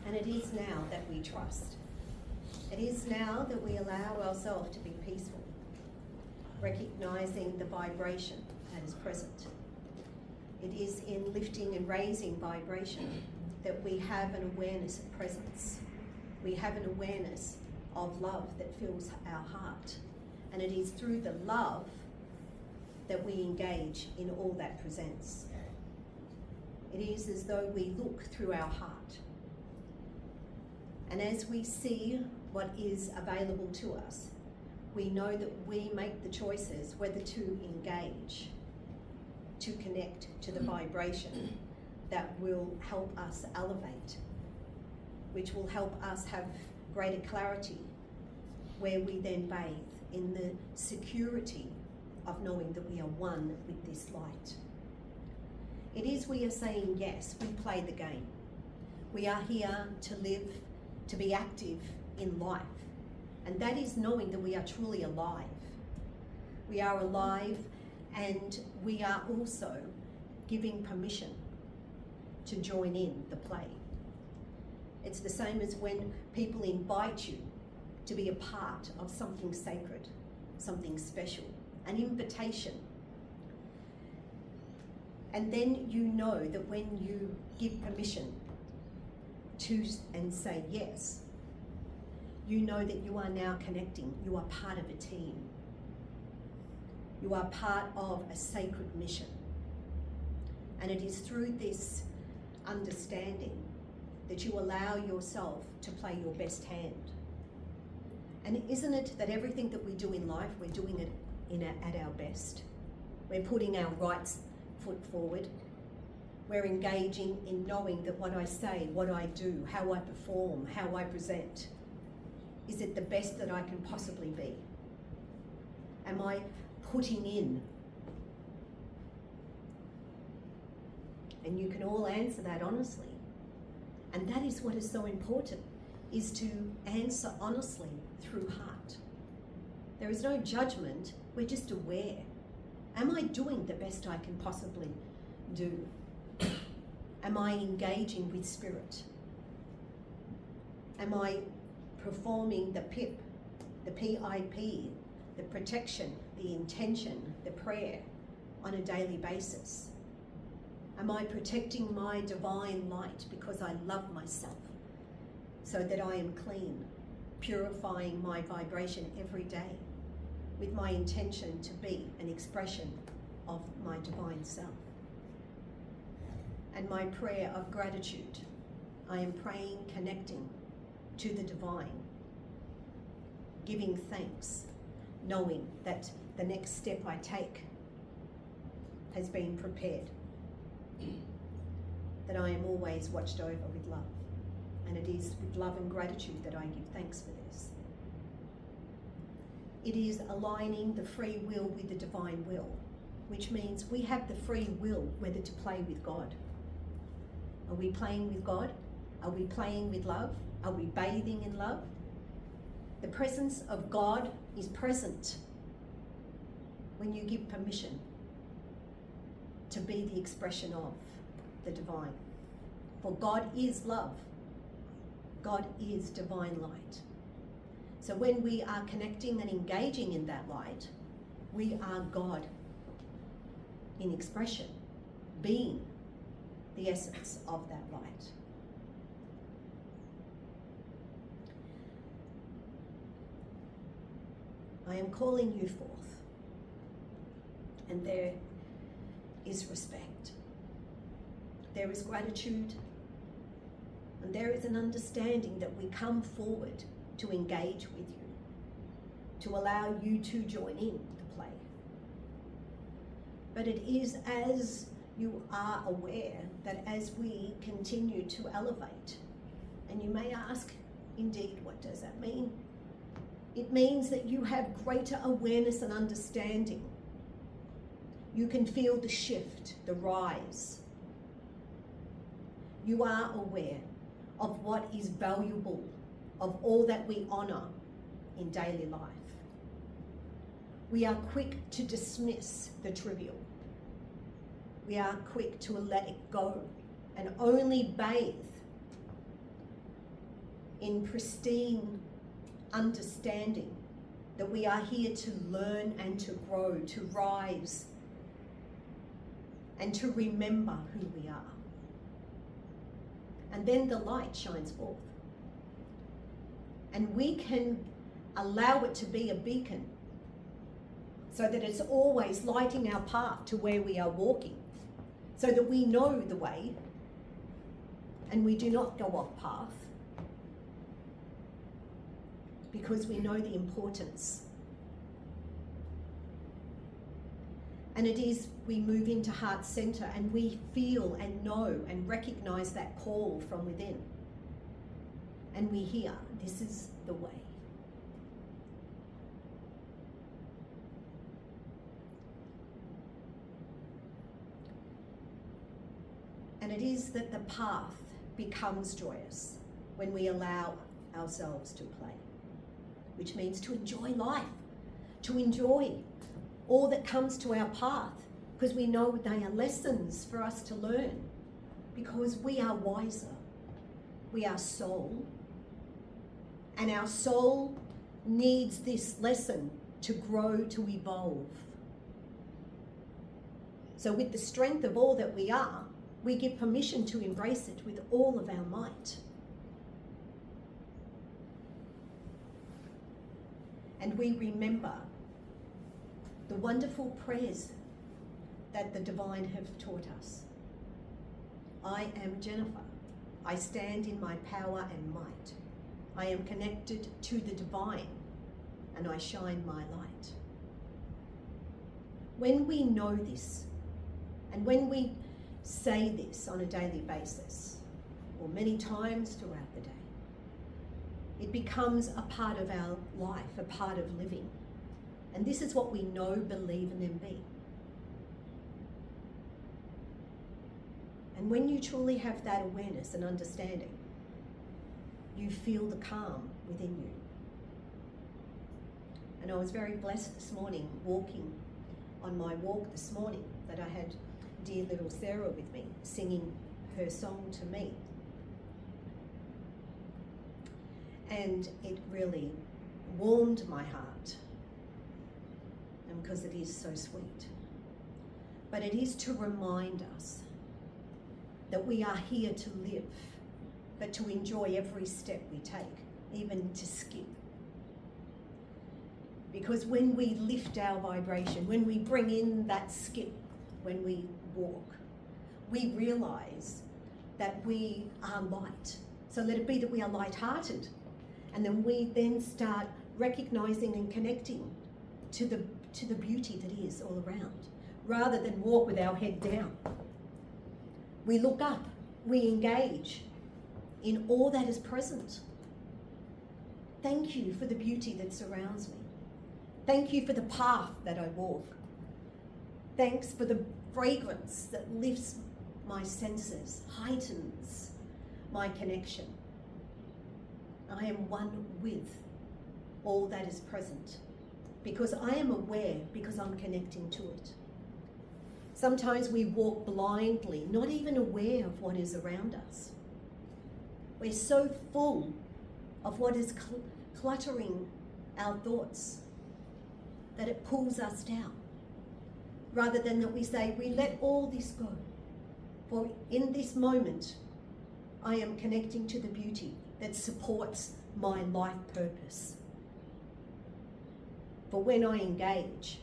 And it is now that we trust. It is now that we allow ourselves to be peaceful, recognising the vibration that is present. It is in lifting and raising vibration that we have an awareness of presence. We have an awareness of love that fills our heart. And it is through the love that we engage in all that presents. It is as though we look through our heart. And as we see what is available to us, we know that we make the choices whether to engage, to connect to the vibration that will help us elevate, which will help us have greater clarity, where we then bathe in the security of knowing that we are one with this light. It is we are saying yes, we play the game. We are here to live, to be active in life. And that is knowing that we are truly alive. We are alive, and we are also giving permission to join in the play. It's the same as when people invite you to be a part of something sacred, something special, an invitation. And then you know that when you give permission to and say yes, you know that you are now connecting. You are part of a team. You are part of a sacred mission. And it is through this understanding that you allow yourself to play your best hand. And isn't it that everything that we do in life, we're doing it at our best? We're putting our right foot forward. We're engaging in knowing that what I say, what I do, how I perform, how I present, is it the best that I can possibly be? Am I putting in? And you can all answer that honestly. And that is what is so important, is to answer honestly through heart. There is no judgment, we're just aware. Am I doing the best I can possibly do? Am I engaging with spirit? Am I performing the PIP, the PIP, the protection, the intention, the prayer on a daily basis? Am I protecting my divine light because I love myself so that I am clean, purifying my vibration every day with my intention to be an expression of my divine self? And my prayer of gratitude, I am praying, connecting to the divine, giving thanks, knowing that the next step I take has been prepared, that I am always watched over with love. And it is with love and gratitude that I give thanks for this. It is aligning the free will with the divine will, which means we have the free will whether to play with God. Are we playing with God? Are we playing with love? Are we bathing in love? The presence of God is present when you give permission to be the expression of the divine. For God is love. God is divine light. So when we are connecting and engaging in that light, we are God in expression, being the essence of that light. I am calling you forth, and there is respect, there is gratitude, and there is an understanding that we come forward to engage with you, to allow you to join in the play. But it is as you are aware that as we continue to elevate, and you may ask, indeed, what does that mean? It means that you have greater awareness and understanding. You can feel the shift, the rise. You are aware of what is valuable, of all that we honour in daily life. We are quick to dismiss the trivial. We are quick to let it go and only bathe in pristine understanding that we are here to learn and to grow, to rise, and to remember who we are. And then the light shines forth. And we can allow it to be a beacon so that it's always lighting our path to where we are walking, so that we know the way and we do not go off path, because we know the importance. And it is, we move into heart center and we feel and know and recognize that call from within. And we hear, this is the way. And it is that the path becomes joyous when we allow ourselves to play, which means to enjoy life, to enjoy all that comes to our path, because we know they are lessons for us to learn, because we are wiser. We are soul, and our soul needs this lesson to grow, to evolve. So with the strength of all that we are, we give permission to embrace it with all of our might. And we remember the wonderful prayers that the divine have taught us. I am Jennifer. I stand in my power and might. I am connected to the divine, and I shine my light. When we know this, and when we say this on a daily basis, or many times throughout the day, it becomes a part of our life, a part of living. And this is what we know, believe, and then be. And when you truly have that awareness and understanding, you feel the calm within you. And I was very blessed this morning, walking on my walk this morning, that I had dear little Sarah with me, singing her song to me. And it really warmed my heart, and because it is so sweet. But it is to remind us that we are here to live, but to enjoy every step we take, even to skip. Because when we lift our vibration, when we bring in that skip, when we walk, we realize that we are light. So let it be that we are light-hearted. And then we then start recognizing and connecting to the beauty that is all around, rather than walk with our head down. We look up, we engage in all that is present. Thank you for the beauty that surrounds me. Thank you for the path that I walk. Thanks for the fragrance that lifts my senses, heightens my connection. I am one with all that is present, because I am aware, because I'm connecting to it. Sometimes we walk blindly, not even aware of what is around us. We're so full of what is cluttering our thoughts that it pulls us down, rather than that we say, we let all this go. For in this moment, I am connecting to the beauty that supports my life purpose. For when I engage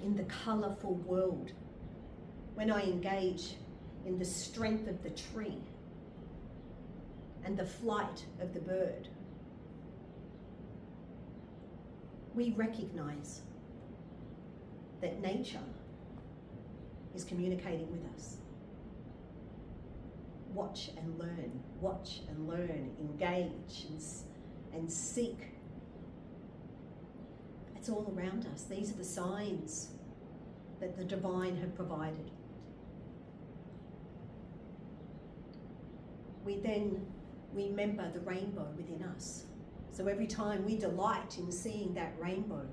in the colourful world, when I engage in the strength of the tree and the flight of the bird, we recognise that nature is communicating with us. Watch and learn, engage and seek. It's all around us. These are the signs that the divine have provided. We then remember the rainbow within us. So every time we delight in seeing that rainbow,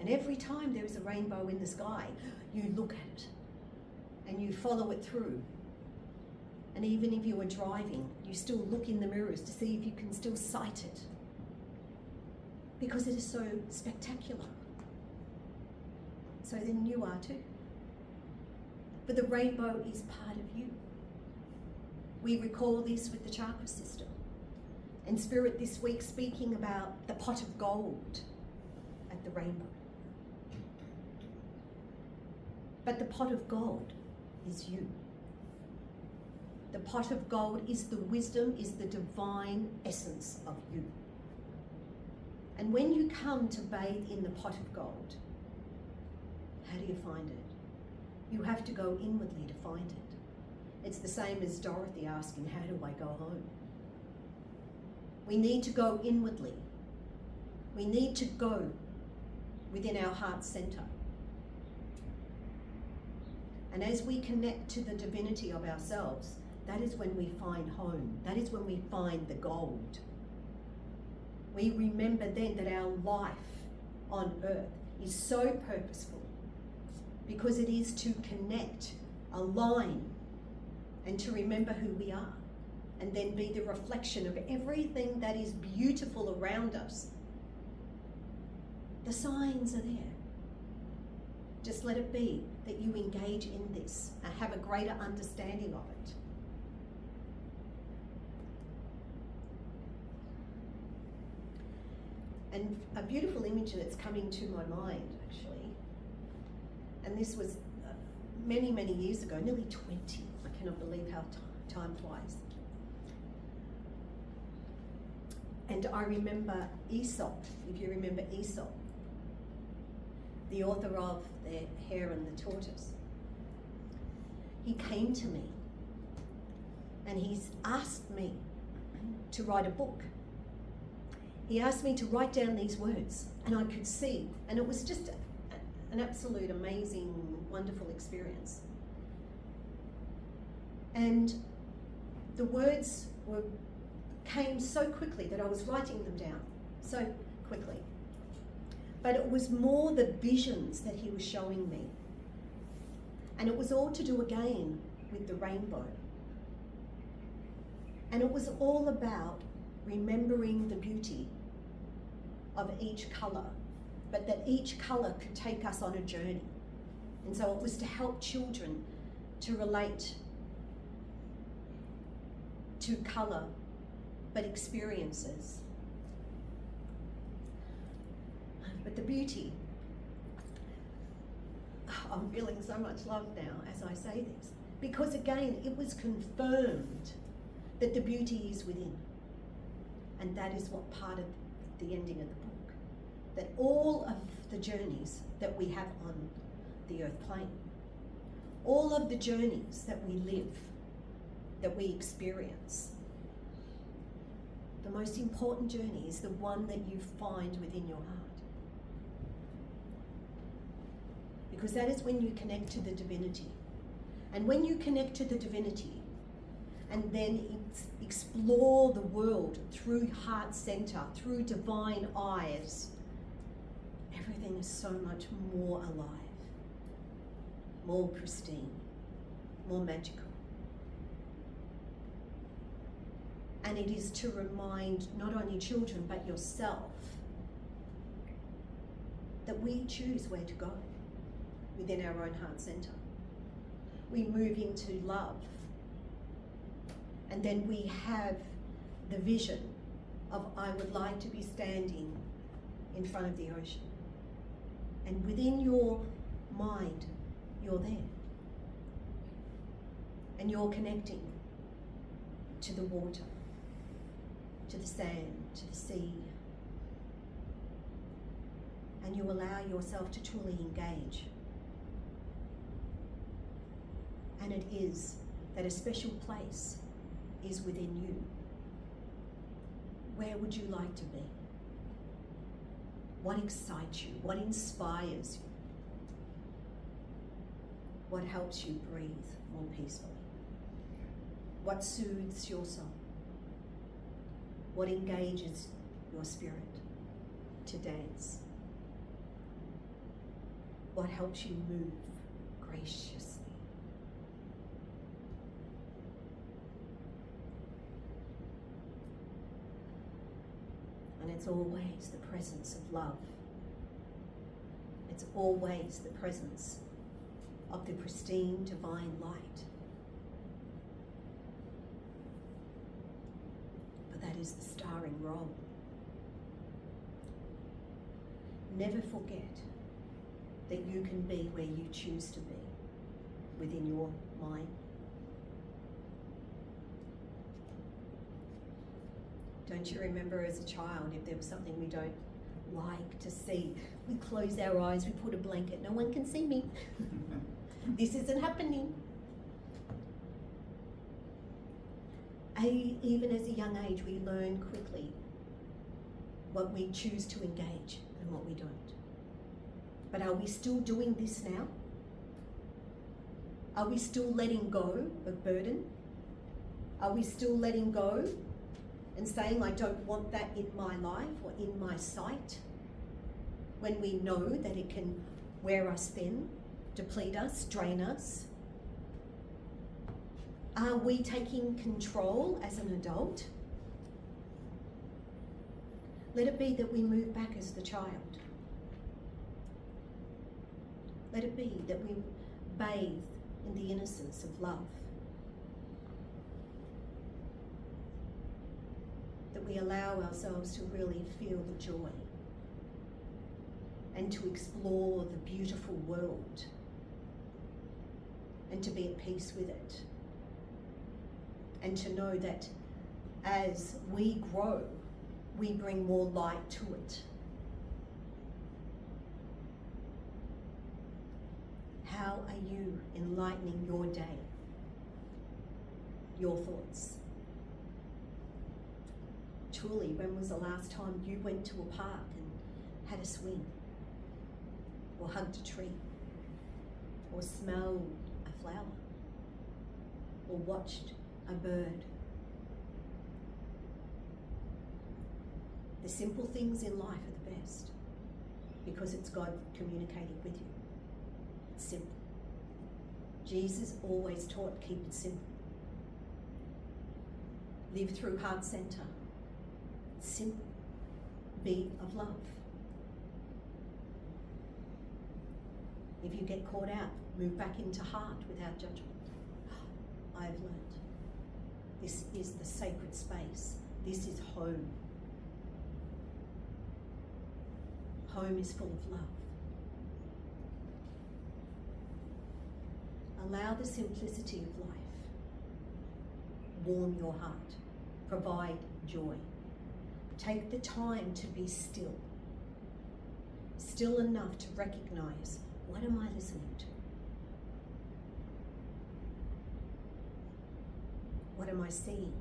and every time there is a rainbow in the sky, you look at it and you follow it through. And even if you are driving, you still look in the mirrors to see if you can still sight it. Because it is so spectacular. So then you are too. But the rainbow is part of you. We recall this with the chakra system. And Spirit this week speaking about the pot of gold at the rainbow. But the pot of gold is you. The pot of gold is the wisdom, is the divine essence of you. And when you come to bathe in the pot of gold, how do you find it? You have to go inwardly to find it. It's the same as Dorothy asking, how do I go home? We need to go inwardly. We need to go within our heart center. And as we connect to the divinity of ourselves, that is when we find home. That is when we find the gold. We remember then that our life on earth is so purposeful because it is to connect, align, and to remember who we are, and then be the reflection of everything that is beautiful around us. The signs are there. Just let it be that you engage in this and have a greater understanding of it. And a beautiful image that's coming to my mind, actually, and this was many, many years ago, nearly 20. I cannot believe how time flies. And I remember Aesop, if you remember Aesop, the author of The Hare and the Tortoise. He came to me and he's asked me to write a book. He asked me to write down these words, and I could see, and it was just an absolute amazing, wonderful experience. And the words came so quickly that I was writing them down so quickly. But it was more the visions that he was showing me. And it was all to do again with the rainbow. And it was all about remembering the beauty of each colour, but that each colour could take us on a journey. And so it was to help children to relate to colour, but experiences. But the beauty, I'm feeling so much love now as I say this, because again, it was confirmed that the beauty is within. And that is what part of the ending of the book, that all of the journeys that we have on the earth plane, all of the journeys that we live, that we experience, the most important journey is the one that you find within your heart. Because that is when you connect to the divinity. And when you connect to the divinity and then explore the world through heart center, through divine eyes, everything is so much more alive, more pristine, more magical. And it is to remind not only children but yourself that we choose where to go within our own heart center. We move into love, and then we have the vision of I would like to be standing in front of the ocean. And within your mind, you're there. And you're connecting to the water, to the sand, to the sea. And you allow yourself to truly engage. And it is that a special place is within you. Where would you like to be? What excites you? What inspires you? What helps you breathe more peacefully? What soothes your soul? What engages your spirit to dance? What helps you move graciously? it's always the presence of love. It's always the presence of the pristine divine light. But that is the starring role. Never forget that you can be where you choose to be within your mind. Don't you remember as a child, if there was something we don't like to see, we close our eyes, we put a blanket, no one can see me. This isn't happening. Even as a young age, we learn quickly what we choose to engage and what we don't. But are we still doing this now? Are we still letting go of burden? Are we still letting go and saying, I don't want that in my life or in my sight, when we know that it can wear us thin, deplete us, drain us? Are we taking control as an adult? Let it be that we move back as the child. Let it be that we bathe in the innocence of love. That we allow ourselves to really feel the joy and to explore the beautiful world and to be at peace with it. And to know that as we grow, we bring more light to it. How are you enlightening your day? Your thoughts? Truly, when was the last time you went to a park and had a swing? Or hugged a tree? Or smelled a flower? Or watched a bird? The simple things in life are the best because it's God communicating with you. It's simple. Jesus always taught, keep it simple. Live through heart center. It's simple. Be of love. If you get caught out, move back into heart without judgment. I have learned. This is the sacred space. This is home. Home is full of love. Allow the simplicity of life. Warm your heart. Provide joy. Take the time to be still. Still enough to recognize, what am I listening to? What am I seeing?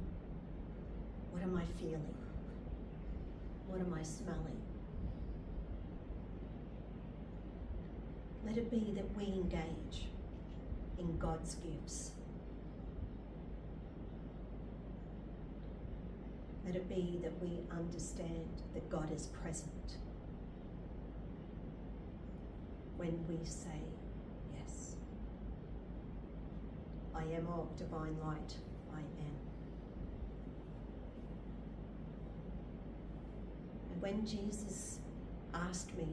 What am I feeling? What am I smelling? Let it be that we engage in God's gifts. Let it be that we understand that God is present when we say yes. I am of divine light. I am. And when Jesus asked me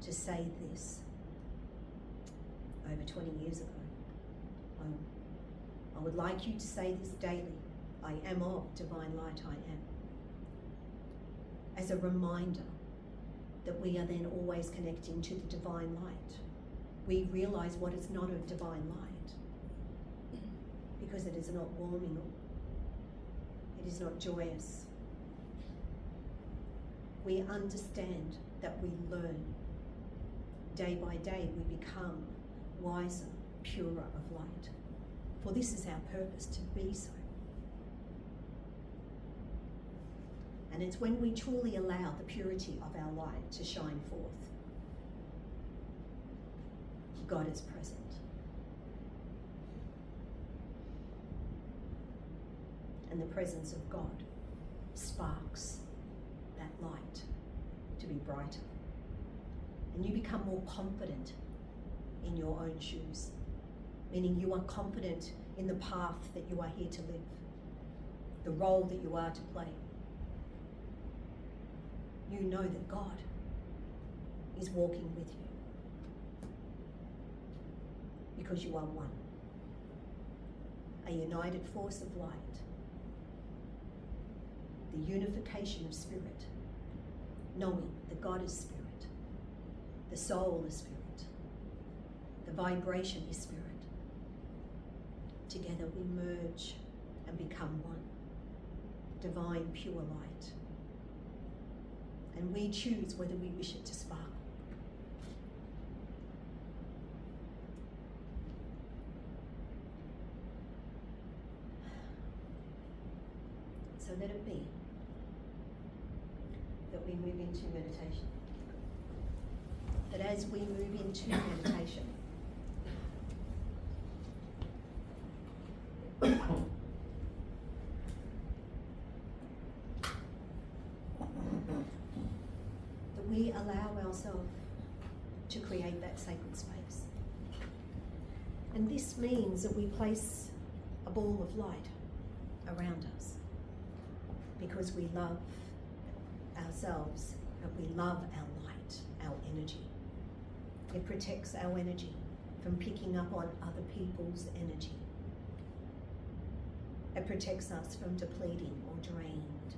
to say this over 20 years ago, I would like you to say this daily. I am of divine light, I am. As a reminder that we are then always connecting to the divine light. We realize what is not of divine light because it is not warming, it is not joyous. We understand that we learn. Day by day we become wiser, purer of light. For this is our purpose, to be so. And it's when we truly allow the purity of our light to shine forth. God is present. And the presence of God sparks that light to be brighter. And you become more confident in your own shoes, meaning you are confident in the path that you are here to live, the role that you are to play. you know that God is walking with you, because you are one, a united force of light, the unification of spirit, knowing that God is spirit, the soul is spirit, the vibration is spirit. Together we merge and become one, divine pure light. And we choose whether we wish it to sparkle. So let it be that we move into meditation. That as we move into meditation, that we allow ourselves to create that sacred space. And this means that we place a ball of light around us, because we love ourselves, but we love our light, our energy. It protects our energy from picking up on other people's energy. It protects us from depleting or drained.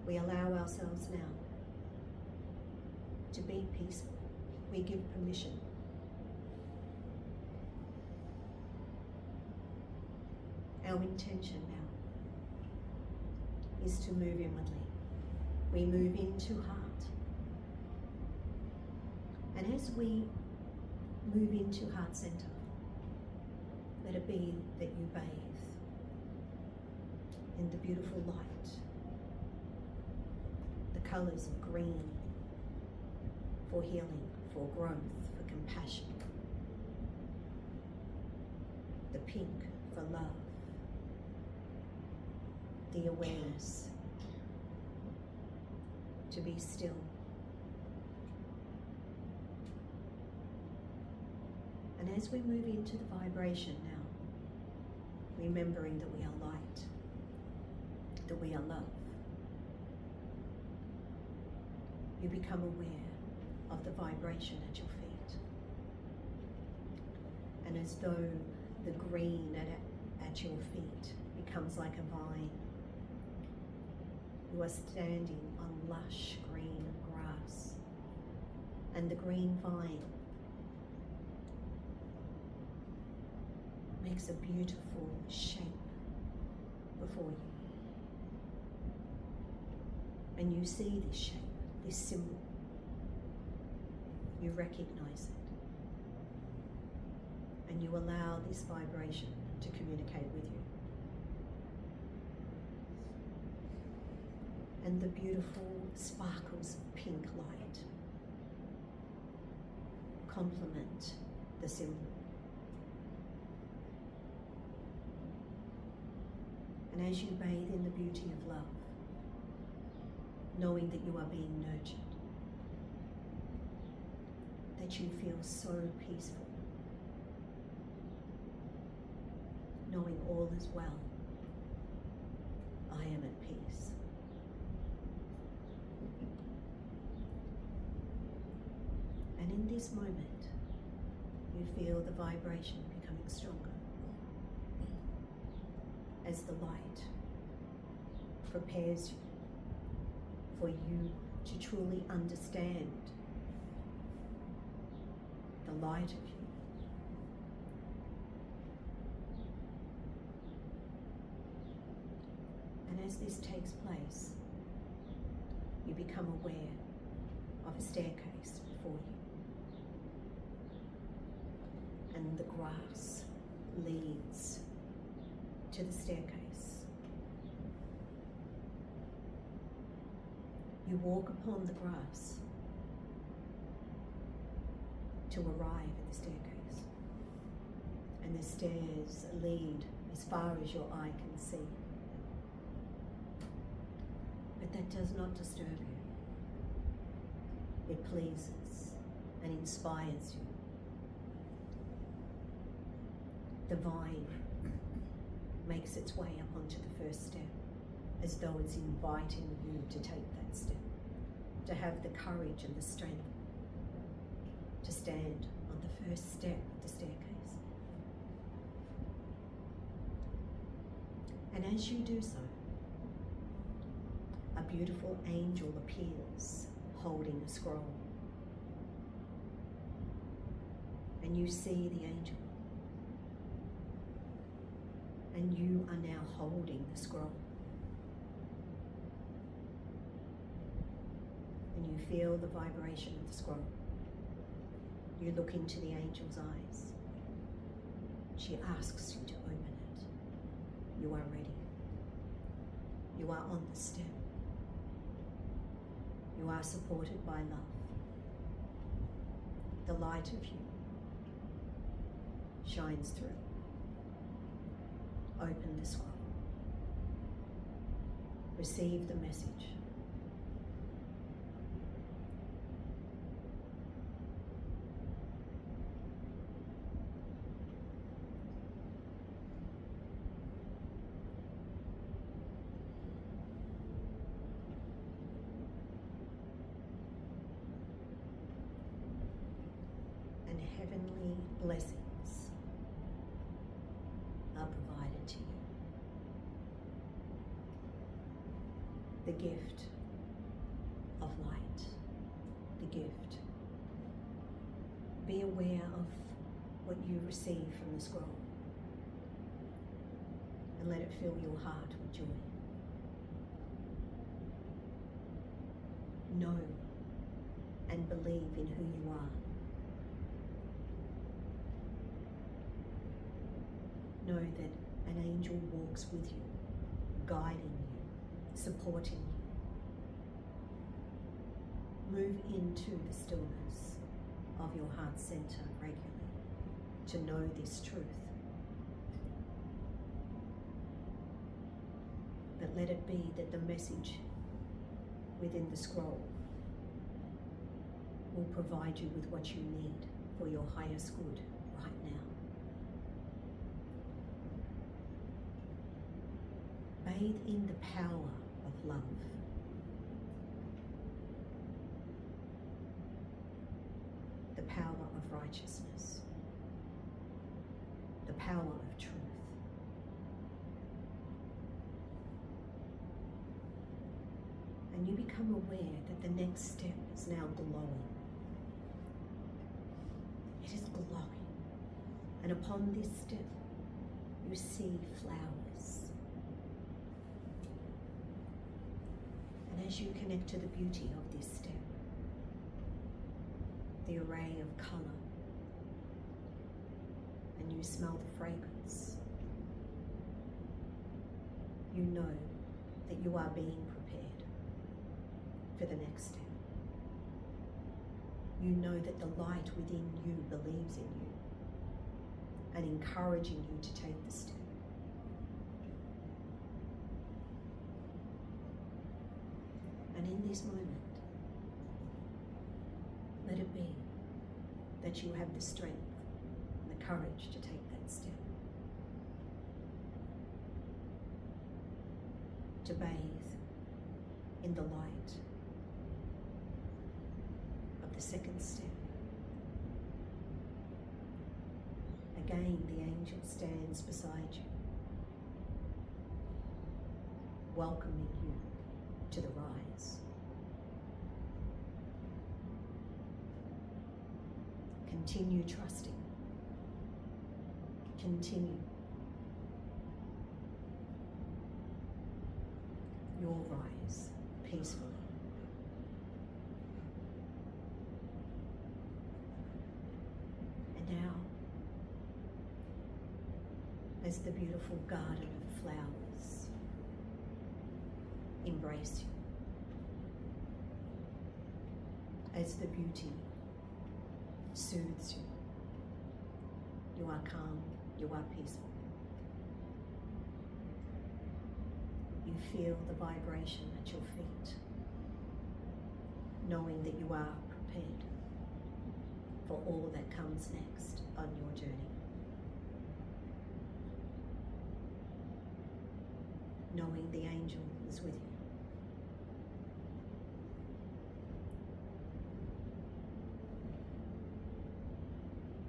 We allow ourselves now to be peaceful. We give permission. Our intention now is to move inwardly. We move into heart. And as we move into heart center, let it be that you bathe in the beautiful light, the colours of green for healing, for growth, for compassion, the pink for love, the awareness to be still. And as we move into the vibration now, remembering that we are light, that we are love, you become aware of the vibration at your feet. And as though the green at your feet becomes like a vine, you are standing on lush green grass, and the green vine makes a beautiful shape before you. And you see this shape, this symbol. You recognize it. And you allow this vibration to communicate with you. And the beautiful sparkles of pink light complement the symbol. And as you bathe in the beauty of love, knowing that you are being nurtured, that you feel so peaceful, knowing all is well, I am at peace. And in this moment, you feel the vibration becoming stronger as the light prepares you for you to truly understand the light of you. And as this takes place, you become aware of a staircase before you. And the grass leads to the staircase. You walk upon the grass to arrive at the staircase. And the stairs lead as far as your eye can see. But that does not disturb you. It pleases and inspires you. The vine makes its way up onto the first step. as though it's inviting you to take that step, to have the courage and the strength to stand on the first step of the staircase. And as you do so, a beautiful angel appears holding a scroll. And you see the angel. And you are now holding the scroll. And you feel the vibration of the scroll. You look into the angel's eyes. She asks you to open it. You are ready. You are on the step. You are supported by love. The light of you shines through. Open the scroll. Receive the message. And heavenly blessings are provided to you. The gift of light, the gift. Be aware of what you receive from the scroll and let it fill your heart with joy. Know and believe in who you are. Know that an angel walks with you, guiding you, supporting you. Move into the stillness of your heart center regularly to know this truth. But let it be that the message within the scroll will provide you with what you need for your highest good right now. Bathe in the power of love. The power of righteousness. The power of truth. And you become aware that the next step is now glowing. It is glowing. And upon this step, you see flowers. And as you connect to the beauty of this step, the array of colour, and you smell the fragrance, you know that you are being prepared for the next step. You know that the light within you believes in you and encouraging you to take the step. And in this moment, let it be that you have the strength and the courage to take that step. To bathe in the light of the second step. Again, the angel stands beside you, welcoming you to the rise. Continue trusting. Continue your rise peacefully. And now, as the beautiful garden of flowers embrace you, as the beauty soothes you, you are calm, you are peaceful. You feel the vibration at your feet, knowing that you are prepared for all that comes next on your journey. knowing the angel is with you.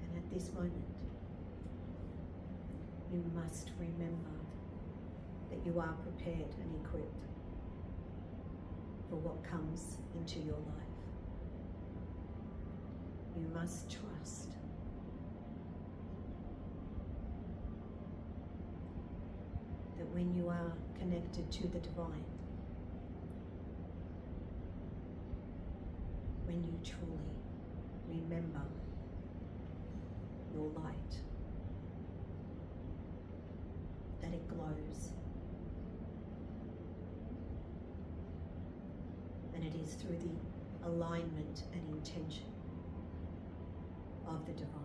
And at this moment, you must remember that you are prepared and equipped for what comes into your life. You must trust that when you are connected to the divine, when you truly remember your light, that it glows. And it is through the alignment and intention of the divine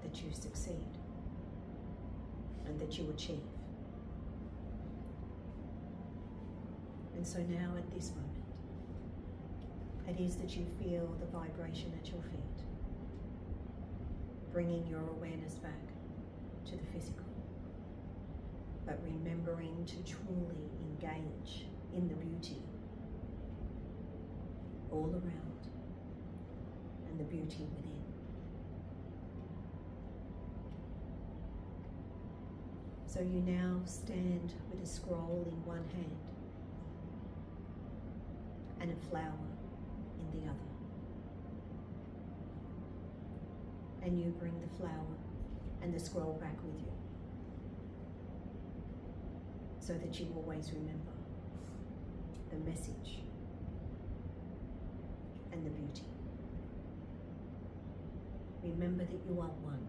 that you succeed and that you achieve. And so now at this moment, it is that you feel the vibration at your feet, bringing your awareness back to the physical, but remembering to truly engage in the beauty all around and the beauty within. So you now stand with a scroll in one hand and a flower in the other. And you bring the flower and the scroll back with you, so that you always remember the message and the beauty. Remember that you are one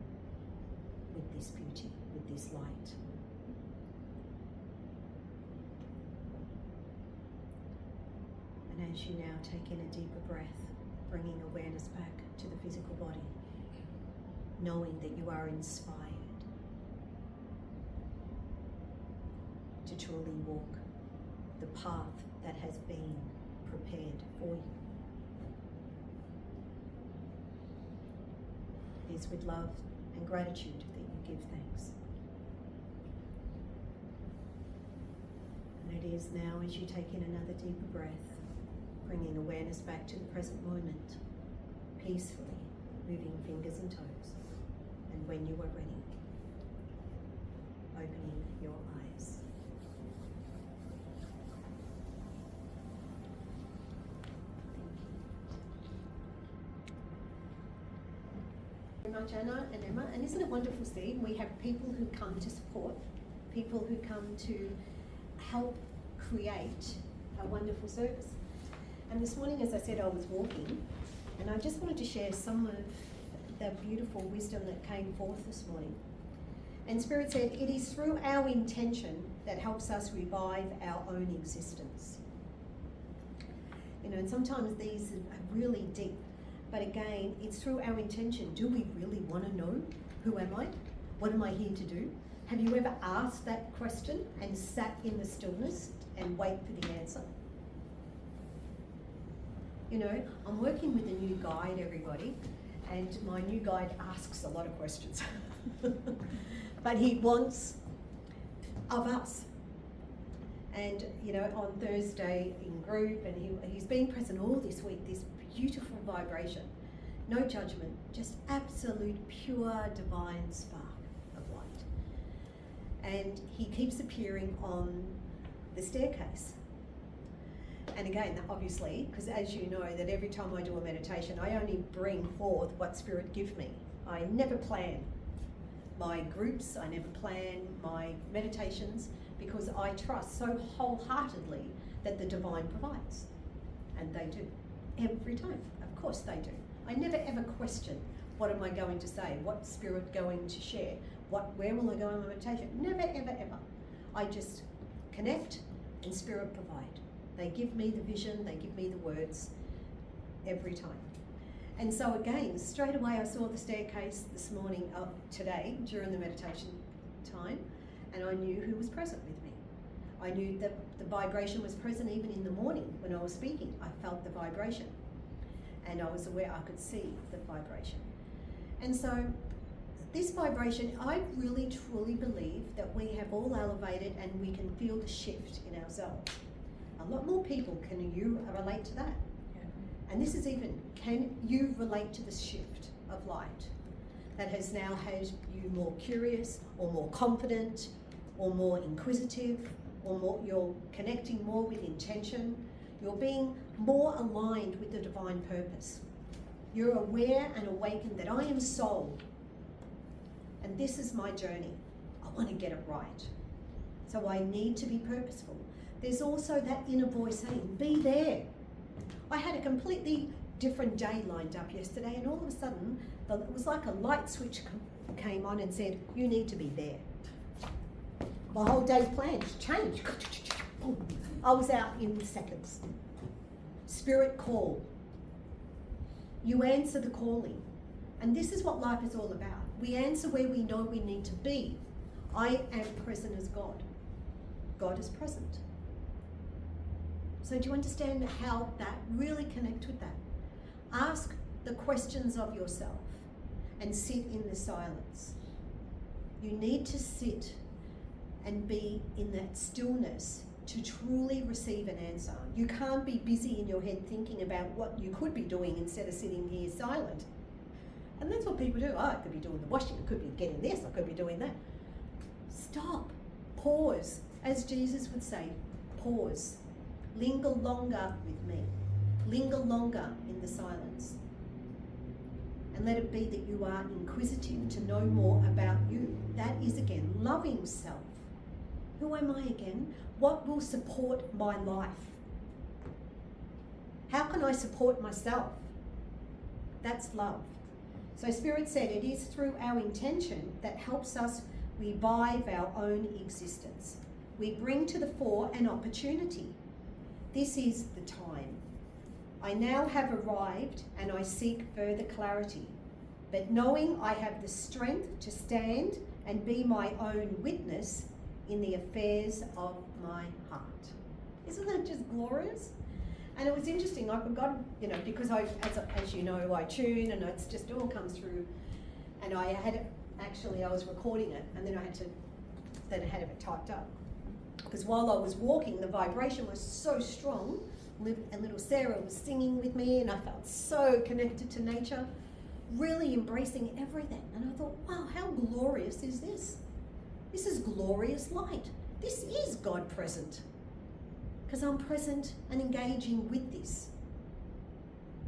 with this beauty, with this light. And as you now take in a deeper breath, bringing awareness back to the physical body, knowing that you are inspired to truly walk the path that has been prepared for you. It is with love and gratitude that you give thanks. And it is now, as you take in another deeper breath, bringing awareness back to the present moment, peacefully moving fingers and toes. And when you are ready, opening your eyes. Thank you very much, Anna and Emma. And isn't it wonderful, Steve? We have people who come to support, people who come to help create a wonderful service. And this morning, as I said, I was walking, and I just wanted to share some of the beautiful wisdom that came forth this morning. And Spirit said, it is through our intention that helps us revive our own existence. You know, and sometimes these are really deep, but again, it's through our intention. Do we really want to know, who am I? What am I here to do? Have you ever asked that question and sat in the stillness and wait for the answer? You know, I'm working with a new guide, everybody, and my new guide asks a lot of questions. But he wants of us. And, you know, on Thursday in group, and he's been present all this week, this beautiful vibration, no judgment, just absolute pure divine spark of light. And he keeps appearing on the staircase. And again, obviously, because as you know, that every time I do a meditation, I only bring forth what Spirit give me. I never plan my groups, I never plan my meditations, because I trust so wholeheartedly that the divine provides. And they do, every time. Of course they do. I never ever question, what am I going to say? What's Spirit going to share? Where will I go in my meditation? Never, ever, ever. I just connect and Spirit provide. They give me the vision, they give me the words every time. And so again, straight away I saw the staircase this morning, today, during the meditation time, and I knew who was present with me. I knew that the vibration was present even in the morning when I was speaking. I felt the vibration, and I was aware I could see the vibration. And so this vibration, I really truly believe that we have all elevated and we can feel the shift in ourselves. A lot more people, can you relate to that? Yeah. And this is even, can you relate to the shift of light that has now had you more curious or more confident or more inquisitive, or more, you're connecting more with intention, you're being more aligned with the divine purpose. You're aware and awakened that I am soul, and this is my journey. I want to get it right. So I need to be purposeful. There's also that inner voice saying, be there. I had a completely different day lined up yesterday, and all of a sudden, it was like a light switch came on and said, you need to be there. My whole day's plans changed. I was out in seconds. Spirit call. You answer the calling. And this is what life is all about. We answer where we know we need to be. I am present as God. God is present. So do you understand how that really connect with that? Ask the questions of yourself and sit in the silence. You need to sit and be in that stillness to truly receive an answer. You can't be busy in your head thinking about what you could be doing instead of sitting here silent. And that's what people do. Oh, I could be doing the washing, I could be getting this, I could be doing that. Stop, pause. As Jesus would say, pause. Linger longer with me. Linger longer in the silence. And let it be that you are inquisitive to know more about you. That is, again, loving self. Who am I again? What will support my life? How can I support myself? That's love. So Spirit said it is through our intention that helps us revive our own existence. We bring to the fore an opportunity. This is the time. I now have arrived and I seek further clarity. But knowing I have the strength to stand and be my own witness in the affairs of my heart. Isn't that just glorious? And it was interesting, I forgot, because as you know, I tune and it's just all comes through. And I had it, actually I was recording it and then I had it typed up. Because while I was walking, the vibration was so strong, and little Sarah was singing with me and I felt so connected to nature, really embracing everything. And I thought, wow, how glorious is this? This is glorious light. This is God present. Because I'm present and engaging with this.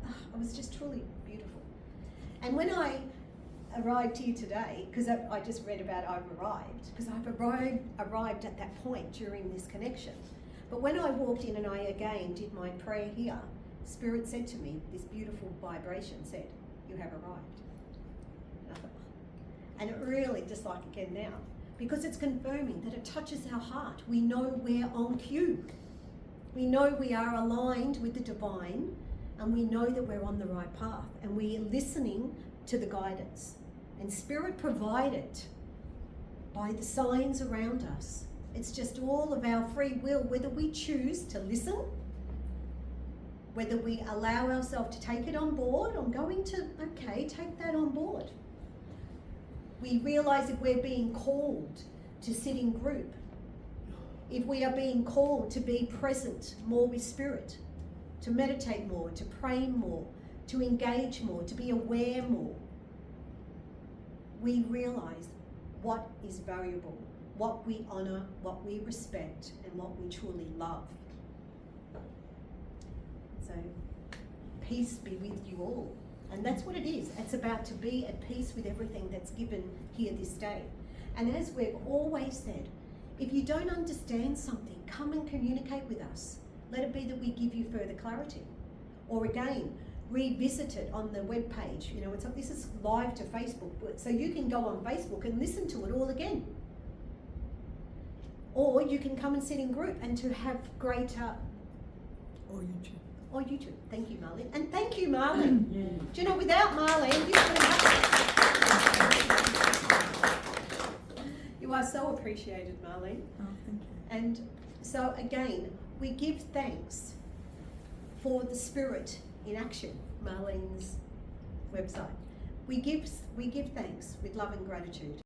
It was just truly beautiful. And when I arrived here today, because I just read about I've arrived, because I've arrived at that point during this connection. But when I walked in and I again did my prayer here, Spirit said to me, this beautiful vibration said, you have arrived. And I thought, and it really, just like again now, because it's confirming that it touches our heart. We know we're on cue. We know we are aligned with the divine, and we know that we're on the right path, and we're listening to the guidance. And Spirit provided by the signs around us. It's just all of our free will, whether we choose to listen, whether we allow ourselves to take it on board. I'm going to, take that on board. We realize if we're being called to sit in group, if we are being called to be present more with Spirit, to meditate more, to pray more, to engage more, to be aware more, we realize what is valuable, what we honor, what we respect, and what we truly love. So, peace be with you all. And that's what it is. It's about to be at peace with everything that's given here this day. And as we've always said, if you don't understand something, come and communicate with us. Let it be that we give you further clarity. Or again, revisit it on the webpage. This is live to Facebook, so you can go on Facebook and listen to it all again. Or you can come and sit in group and to have greater... Or YouTube. Thank you, Marlene. And thank you, Marlene. Yeah. Do you know, without Marlene, you wouldn't have it. You are so appreciated, Marlene. Oh, thank you. And so again, we give thanks for the Spirit in action, Marlene's website. we give thanks with love and gratitude.